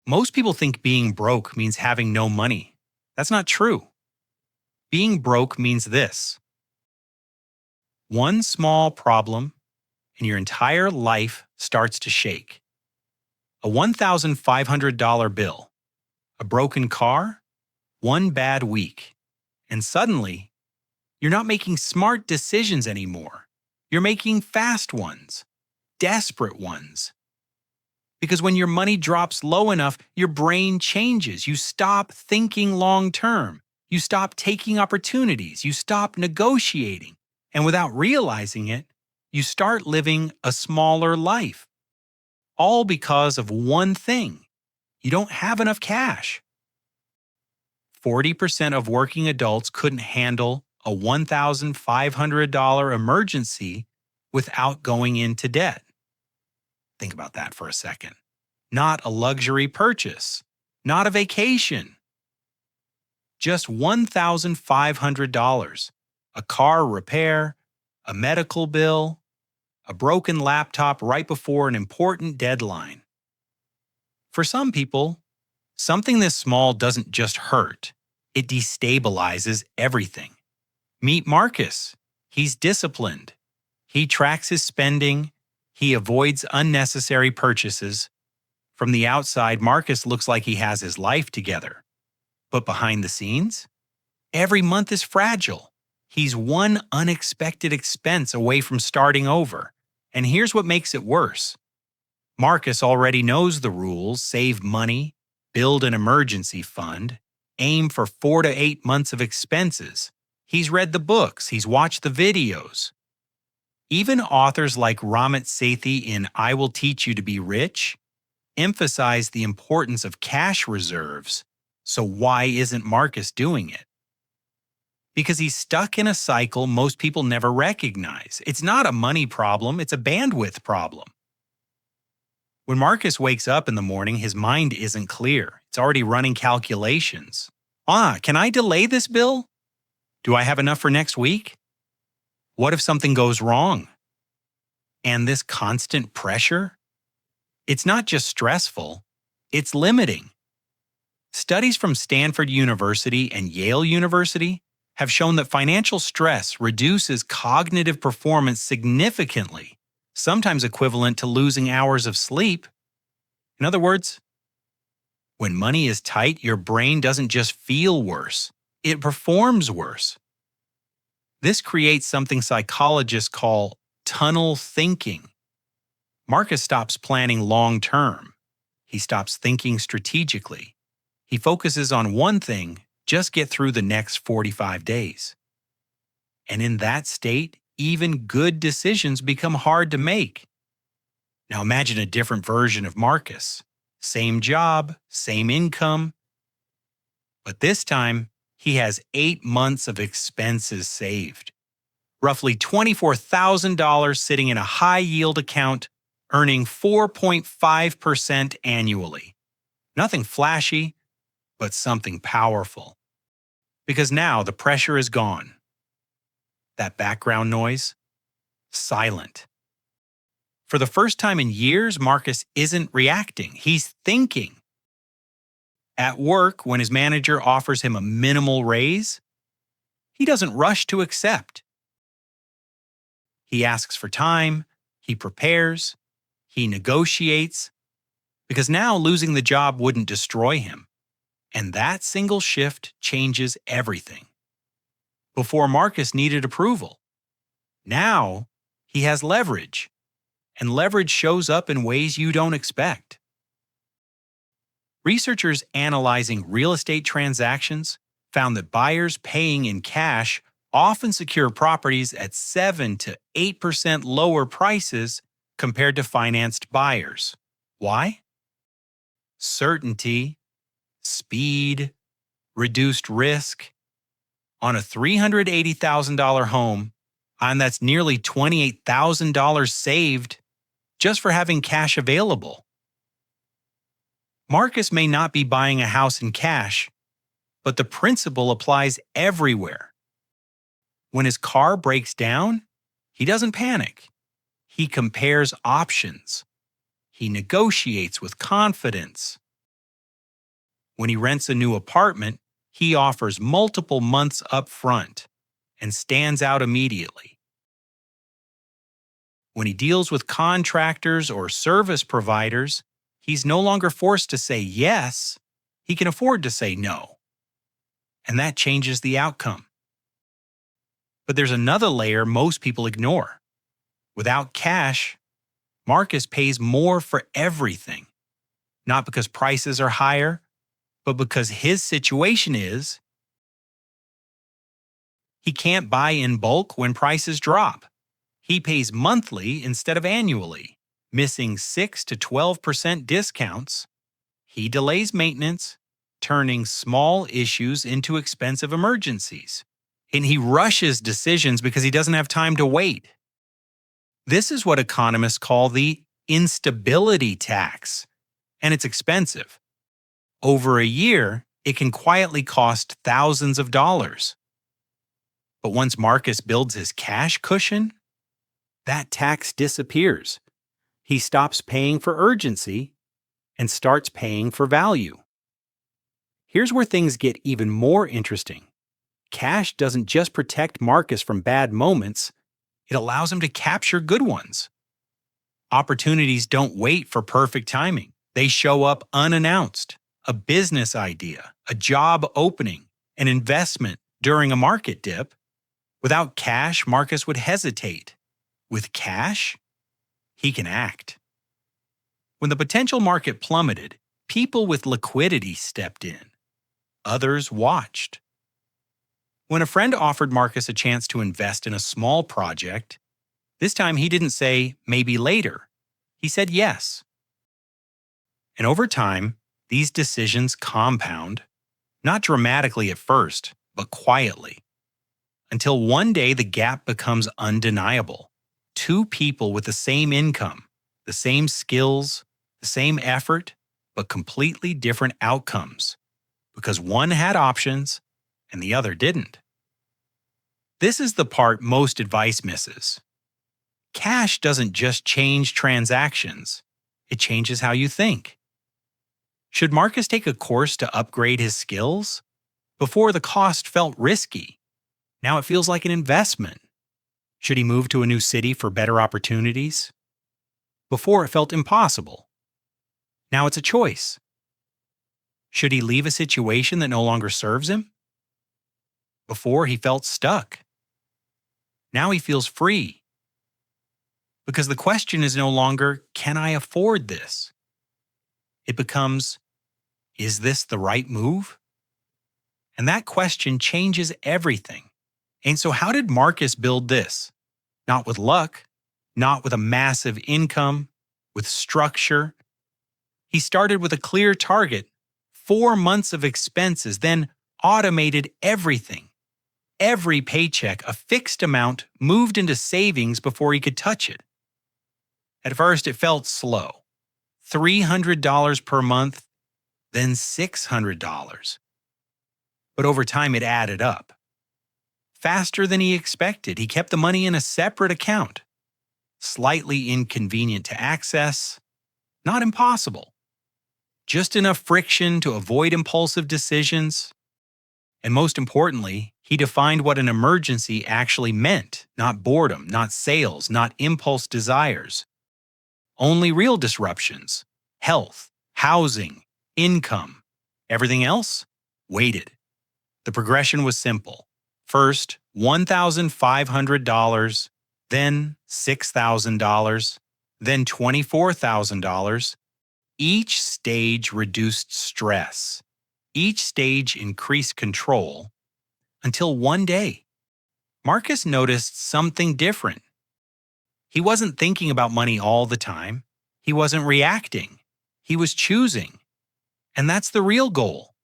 Most people think being broke means having no money. That's not true. Being broke means this: one small problem, and your entire life starts to shake. A $1,500 bill, a broken car, one bad week, and suddenly, you're not making smart decisions anymore. You're making fast ones, desperate ones. Because when your money drops low enough, your brain changes. You stop thinking long term. You stop taking opportunities. You stop negotiating. And without realizing it, you start living a smaller life. All because of one thing: you don't have enough cash. 40% of working adults couldn't handle a $1,500 emergency without going into debt. Think about that for a second. Not a luxury purchase, not a vacation. Just $1,500, a car repair, a medical bill, a broken laptop right before an important deadline. For some people, something this small doesn't just hurt, it destabilizes everything. Meet Marcus. He's disciplined. He tracks his spending. He avoids unnecessary purchases. From the outside, Marcus looks like he has his life together. But behind the scenes, every month is fragile. He's one unexpected expense away from starting over. And here's what makes it worse. Marcus already knows the rules: save money, build an emergency fund, aim for 4 to 8 months of expenses. He's read the books, he's watched the videos. Even authors like Ramit Sethi in I Will Teach You to Be Rich emphasize the importance of cash reserves. So why isn't Marcus doing it? Because he's stuck in a cycle most people never recognize. It's not a money problem, it's a bandwidth problem. When Marcus wakes up in the morning, his mind isn't clear. It's already running calculations. Can I delay this bill? Do I have enough for next week? What if something goes wrong? And this constant pressure? It's not just stressful, it's limiting. Studies from Stanford University and Yale University have shown that financial stress reduces cognitive performance significantly, sometimes equivalent to losing hours of sleep. In other words, when money is tight, your brain doesn't just feel worse, it performs worse. This creates something psychologists call tunnel thinking. Marcus stops planning long term. He stops thinking strategically. He focuses on one thing: just get through the next 45 days. And in that state, even good decisions become hard to make. Now imagine a different version of Marcus. Same job, same income. But this time, he has 8 months of expenses saved. Roughly $24,000 sitting in a high-yield account, earning 4.5% annually. Nothing flashy, but something powerful. Because now the pressure is gone. That background noise? Silent. For the first time in years, Marcus isn't reacting, he's thinking. At work, when his manager offers him a minimal raise, he doesn't rush to accept. He asks for time, he prepares, he negotiates, because now losing the job wouldn't destroy him. And that single shift changes everything. Before, Marcus needed approval. Now, he has leverage. And leverage shows up in ways you don't expect. Researchers analyzing real estate transactions found that buyers paying in cash often secure properties at 7 to 8% lower prices compared to financed buyers. Why? Certainty, speed, reduced risk. On a $380,000 home, and that's nearly $28,000 saved just for having cash available. Marcus may not be buying a house in cash, but the principle applies everywhere. When his car breaks down, he doesn't panic. He compares options. He negotiates with confidence. When he rents a new apartment, he offers multiple months up front and stands out immediately. When he deals with contractors or service providers, he's no longer forced to say yes, he can afford to say no. And that changes the outcome. But there's another layer most people ignore. Without cash, Marcus pays more for everything. Not because prices are higher, but because his situation is he can't buy in bulk when prices drop. He pays monthly instead of annually, missing 6 to 12% discounts. He delays maintenance, turning small issues into expensive emergencies. And he rushes decisions because he doesn't have time to wait. This is what economists call the instability tax, and it's expensive. Over a year, it can quietly cost thousands of dollars. But once Marcus builds his cash cushion, that tax disappears. He stops paying for urgency and starts paying for value. Here's where things get even more interesting. Cash doesn't just protect Marcus from bad moments, it allows him to capture good ones. Opportunities don't wait for perfect timing. They show up unannounced. A business idea, a job opening, an investment during a market dip. Without cash, Marcus would hesitate. With cash, he can act. When the potential market plummeted, people with liquidity stepped in. Others watched. When a friend offered Marcus a chance to invest in a small project, this time he didn't say, maybe later. He said yes. And over time, these decisions compound, not dramatically at first, but quietly, until one day the gap becomes undeniable. Two people with the same income, the same skills, the same effort, but completely different outcomes, because one had options and the other didn't. This is the part most advice misses. Cash doesn't just change transactions, it changes how you think. Should Marcus take a course to upgrade his skills? Before, the cost felt risky. Now it feels like an investment. Should he move to a new city for better opportunities? Before, it felt impossible. Now it's a choice. Should he leave a situation that no longer serves him? Before, he felt stuck. Now he feels free. Because the question is no longer, can I afford this? It becomes, is this the right move? And that question changes everything. And so how did Marcus build this? Not with luck, not with a massive income, with structure. He started with a clear target, 4 months of expenses, then automated everything. Every paycheck, a fixed amount, moved into savings before he could touch it. At first, it felt slow. $300 per month, then $600. But over time, it added up. Faster than he expected, he kept the money in a separate account. Slightly inconvenient to access, not impossible. Just enough friction to avoid impulsive decisions. And most importantly, he defined what an emergency actually meant, not boredom, not sales, not impulse desires. Only real disruptions, health, housing, income. Everything else waited. The progression was simple. First, $1,500, then $6,000, then $24,000. Each stage reduced stress. Each stage increased control until one day, Marcus noticed something different. He wasn't thinking about money all the time. He wasn't reacting. He was choosing. And that's the real goal.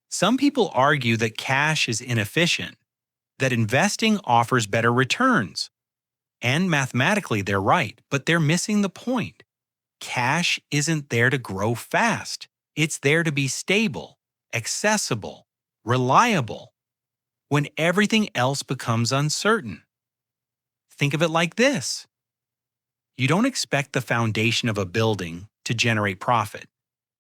Some people argue that cash is inefficient, that investing offers better returns. And mathematically, they're right, but they're missing the point. Cash isn't there to grow fast. It's there to be stable, accessible, reliable, when everything else becomes uncertain. Think of it like this. You don't expect the foundation of a building to generate profit.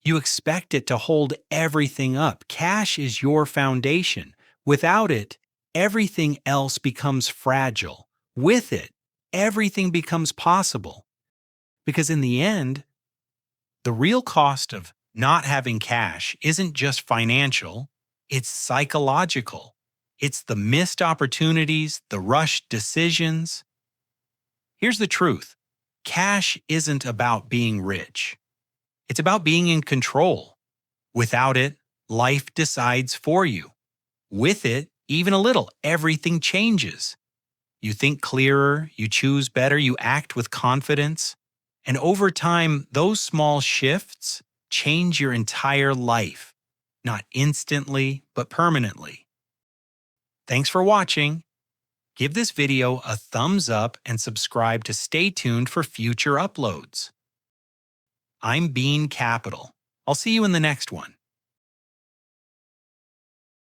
You expect it to hold everything up. Cash is your foundation. Without it, everything else becomes fragile. With it, everything becomes possible. Because in the end, the real cost of not having cash isn't just financial, it's psychological. It's the missed opportunities, the rushed decisions. Here's the truth: cash isn't about being rich, it's about being in control. Without it, life decides for you. With it, even a little, everything changes. You think clearer, you choose better, you act with confidence. And over time, those small shifts change your entire life. Not instantly, but permanently. Thanks for watching. Give this video a thumbs up and subscribe to stay tuned for future uploads. I'm Bean Capital. I'll see you in the next one.